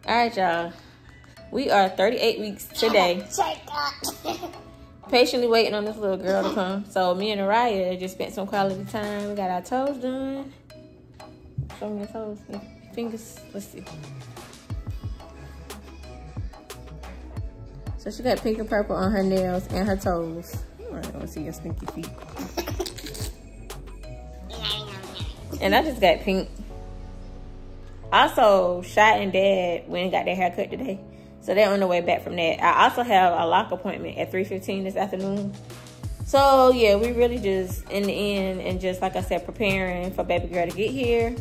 All right, y'all. We are 38 weeks today. Patiently waiting on this little girl to come. So me and Araya just spent some quality time. We got our toes done. Show me your toes. Your fingers. Let's see. So she got pink and purple on her nails and her toes. I don't want to see your stinky feet. And I just got pink. Also, Shy and Dad went and got their hair cut today. So they're on the way back from that. I also have a lock appointment at 3:15 this afternoon. So yeah, we really just in the end and just like I said, preparing for baby girl to get here.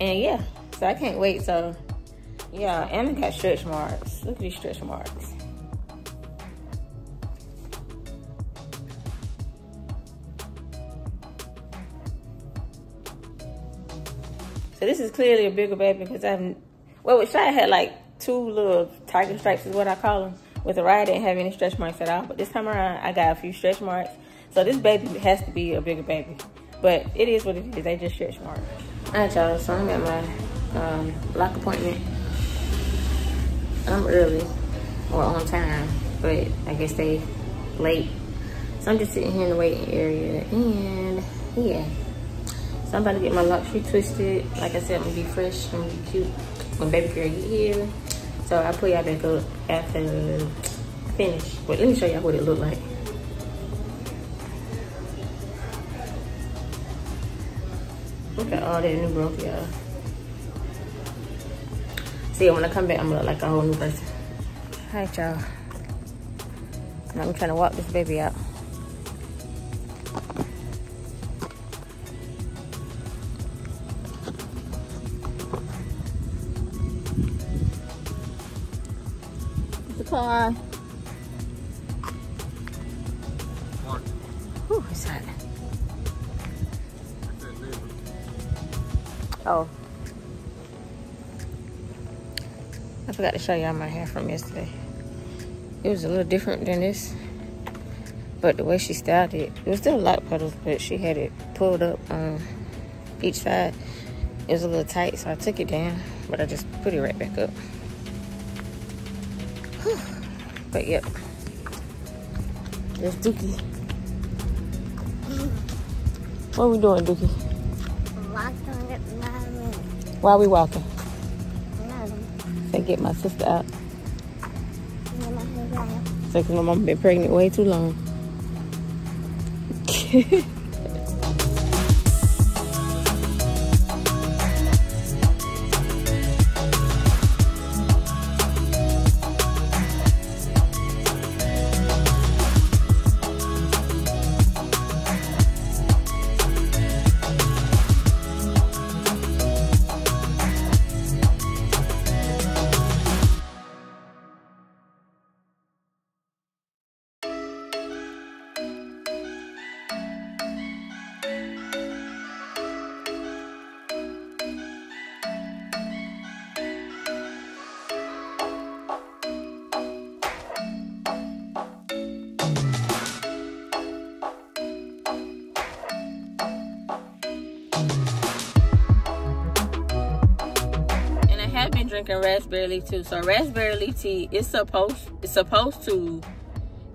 And yeah, so I can't wait. So yeah, and I got stretch marks. Look at these stretch marks. So this is clearly a bigger baby because with Shy had like 2 little tiger stripes is what I call them. With Araya, I didn't have any stretch marks at all. But this time around, I got a few stretch marks. So this baby has to be a bigger baby. But it is what it is. They just stretch marks. All right, y'all. So I'm at my block appointment. I'm early or on time, but I guess they late. So I'm just sitting here in the waiting area. And yeah. So I'm about to get my locks retwisted. Like I said, I'm gonna be fresh. I'm gonna be cute when baby girl get here. So I'll pull y'all back up after I finish. But let me show y'all what it look like. Look at all that new growth, y'all. See, when I come back, I'm gonna look like a whole new person. All right, y'all. And I'm trying to walk this baby out. Car. Whew, it's hot. Oh. I forgot to show y'all my hair from yesterday. It was a little different than this. But the way she styled it, it was still lock petals, but she had it pulled up on each side. It was a little tight, so I took it down, but I just put it right back up. But yep, there's Dookie. What are we doing, Dookie? Walking at Mommy. Why are we walking? Mommy. Say get my sister out. Say cause my mama been pregnant way too long. I've been drinking raspberry leaf tea. So raspberry leaf tea is supposed to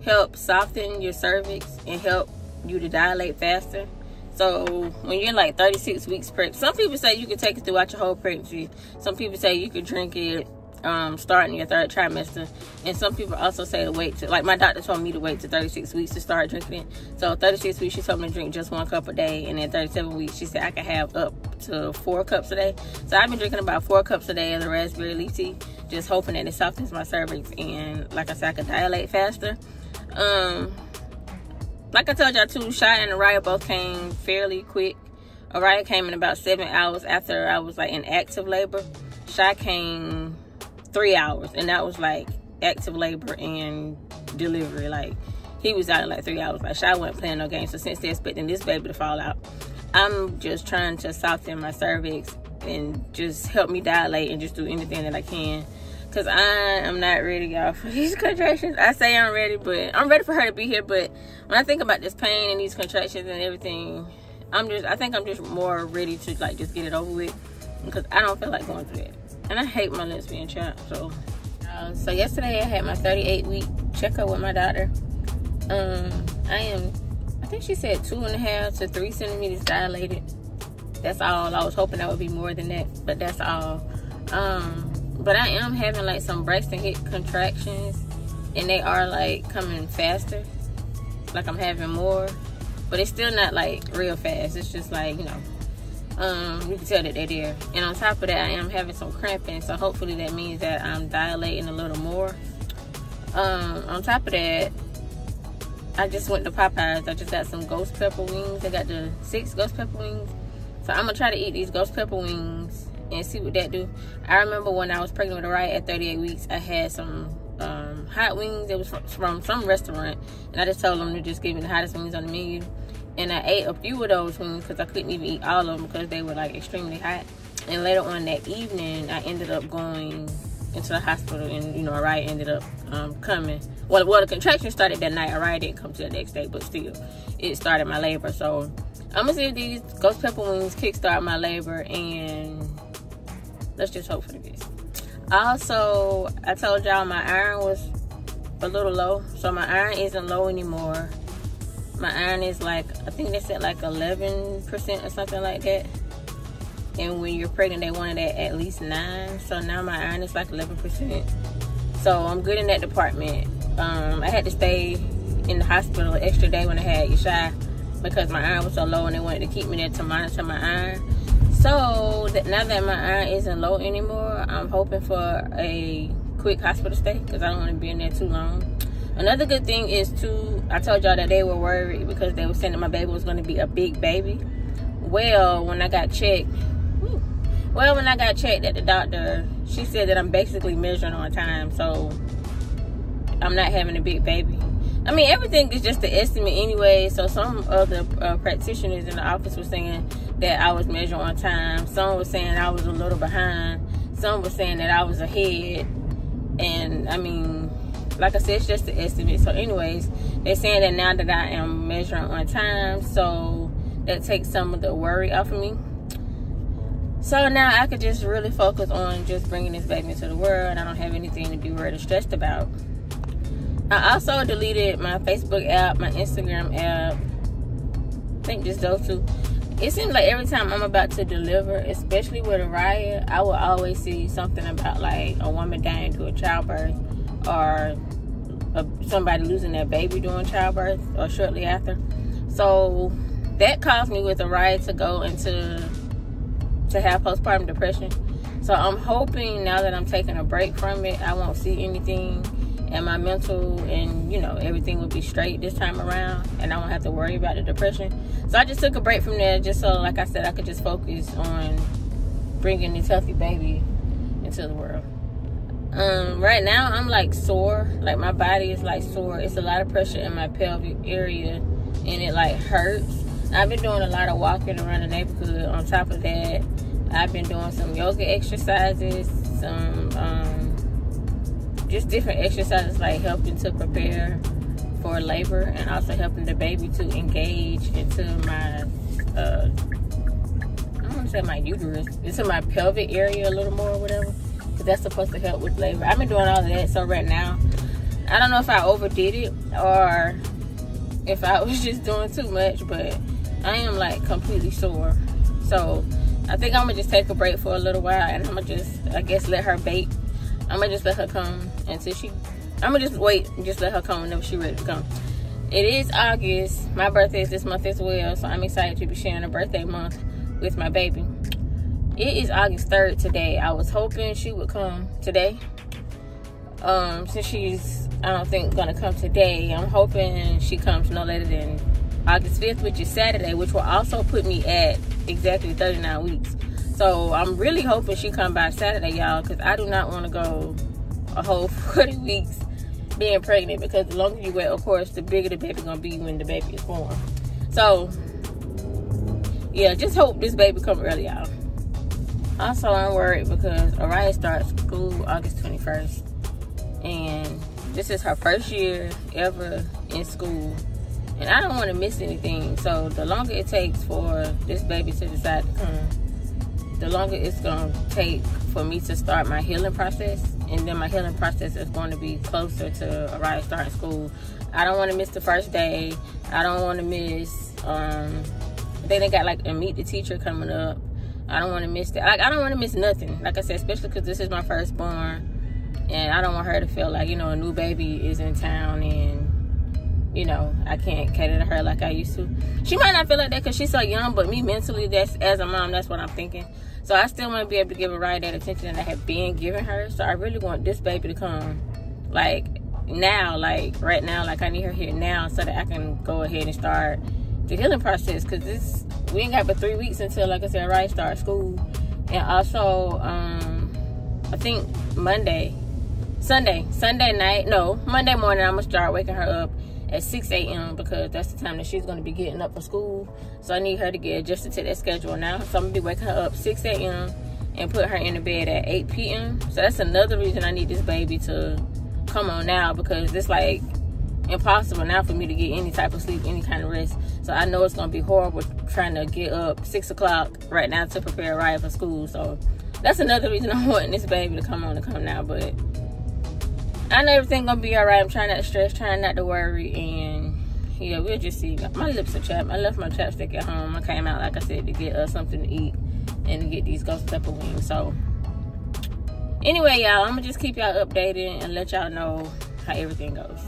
help soften your cervix and help you to dilate faster. So when you're like 36 weeks pregnant, some people say you can take it throughout your whole pregnancy. Some people say you could drink it starting your 3rd trimester, and some people also say to wait to, like my doctor told me to wait to 36 weeks to start drinking it. So 36 weeks she told me to drink just 1 cup a day, and then 37 weeks she said I could have up to 4 cups a day. So I've been drinking about 4 cups a day of the raspberry leaf tea, just hoping that it softens my cervix, and like I said, I could dilate faster. Like I told y'all too, Shy and Araya both came fairly quick. Araya came in about 7 hours after I was like in active labor. Shy came 3 hours, and that was like active labor and delivery. Like he was out in like 3 hours. Like Shy wasn't playing no games. So since they're expecting this baby to fall out, I'm just trying to soften my cervix and just help me dilate and just do anything that I can, because I am not ready, y'all, for these contractions. I say I'm ready, but I'm ready for her to be here. But when I think about this pain and these contractions and everything, I think I'm just more ready to like just get it over with, because I don't feel like going through that. And I hate my lips being chapped. So yesterday I had my 38-week checkup with my doctor. I think she said 2.5 to 3 centimeters dilated. That's all. I was hoping that would be more than that, but that's all. But I am having like some Braxton Hicks contractions, and they are like coming faster. Like I'm having more, but it's still not like real fast. It's just like, you can tell that they're there. And on top of that, I am having some cramping, so hopefully that means that I'm dilating a little more. On top of that, I just went to Popeyes. I just got some ghost pepper wings. I got the 6 ghost pepper wings. So I'm going to try to eat these ghost pepper wings and see what that do. I remember when I was pregnant with Araya at 38 weeks, I had some hot wings. It was from some restaurant. And I just told them to just give me the hottest wings on the menu. And I ate a few of those wings because I couldn't even eat all of them because they were like extremely hot. And later on that evening, I ended up going into the hospital, and Araya ended up coming. Well, the contraction started that night. Araya didn't come to the next day, but still, it started my labor. So I'm gonna see if these ghost pepper wings kickstart my labor, and let's just hope for the best. Also, I told y'all my iron was a little low, so my iron isn't low anymore. My iron is like, I think they said like 11% or something like that. And when you're pregnant, they wanted at least 9. So now my iron is like 11%. So I'm good in that department. I had to stay in the hospital an extra day when I had Yeshai because my iron was so low, and they wanted to keep me there to monitor my iron. So now that my iron isn't low anymore, I'm hoping for a quick hospital stay because I don't want to be in there too long. Another good thing is I told y'all that they were worried because they were saying that my baby was going to be a big baby. Well, when I got checked at the doctor, she said that I'm basically measuring on time, so I'm not having a big baby. I mean, everything is just an estimate anyway, so some of the practitioners in the office were saying that I was measuring on time. Some were saying I was a little behind. Some were saying that I was ahead. And, I mean, like I said, it's just an estimate. So, anyways, they're saying that now that I am measuring on time, so that takes some of the worry off of me. So now I could just really focus on just bringing this baby into the world. I don't have anything to be worried or stressed about. I also deleted my Facebook app, my Instagram app. I think just those two. It seems like every time I'm about to deliver, especially with Araya, I will always see something about like a woman dying due to childbirth, or somebody losing their baby during childbirth or shortly after. So that caused me with Araya to go to have postpartum depression. So I'm hoping now that I'm taking a break from it, I won't see anything, and my mental and everything will be straight this time around, and I won't have to worry about the depression. So I just took a break from there just so, like I said, I could just focus on bringing this healthy baby into the world. Right now I'm like sore, like my body is like sore. It's a lot of pressure in my pelvic area, and it like hurts. I've been doing a lot of walking around the neighborhood. On top of that, I've been doing some yoga exercises, some just different exercises, like helping to prepare for labor and also helping the baby to engage into my I don't want to say my uterus, into my pelvic area a little more or whatever, because that's supposed to help with labor. I've been doing all of that. So right now, I don't know if I overdid it or if I was just doing too much, but I am like completely sore. So I think I'm gonna just take a break for a little while, and I'm gonna just, I guess, let her bake. I'm gonna just let her come until I'm gonna just wait and just let her come whenever she's ready to come. It is August. My birthday is this month as well, so I'm excited to be sharing a birthday month with my baby. It is August 3rd today. I was hoping she would come today. Since she's, I don't think, gonna come today, I'm hoping she comes no later than August 5th, which is Saturday, which will also put me at exactly 39 weeks. So I'm really hoping she come by Saturday, y'all, because I do not want to go a whole 40 weeks being pregnant, because the longer you wait, of course, the bigger the baby gonna be when the baby is born. So yeah, just hope this baby come early, y'all. Also, I'm worried because Araya starts school August 21st, and this is her first year ever in school, and I don't want to miss anything. So the longer it takes for this baby to decide to come, the longer it's gonna take for me to start my healing process, and then my healing process is going to be closer to Araya starting school. I don't want to miss the first day. I don't want to miss. They got like a meet the teacher coming up. I don't want to miss that. Like, I don't want to miss nothing. Like I said, especially because this is my firstborn, and I don't want her to feel like, you know, a new baby is in town and, you know, I can't cater to her like I used to. She might not feel like that because she's so young, but me mentally, that's, as a mom, that's what I'm thinking. So I still want to be able to give her right that attention that I have been giving her. So I really want this baby to come, like, now, like, right now. Like, I need her here now so that I can go ahead and start the healing process, because we ain't got but 3 weeks until, like I said, Rice starts school. And also, I think Monday morning, I'm gonna start waking her up at 6 a.m. because that's the time that she's gonna be getting up for school. So I need her to get adjusted to that schedule now. So I'm gonna be waking her up 6 a.m. and put her in the bed at 8 p.m. So that's another reason I need this baby to come on now, because it's like impossible now for me to get any type of sleep, any kind of rest. So I know it's gonna be horrible trying to get up 6 o'clock right now to prepare Ryan for school. So that's another reason I'm wanting this baby to come now. But I know everything's gonna be all right. I'm trying not to stress, trying not to worry, and yeah, we'll just see. My lips are chapped. I left my chapstick at home. I came out, like I said, to get us something to eat and to get these ghost pepper wings. So anyway, y'all, I'm gonna just keep y'all updated and let y'all know how everything goes.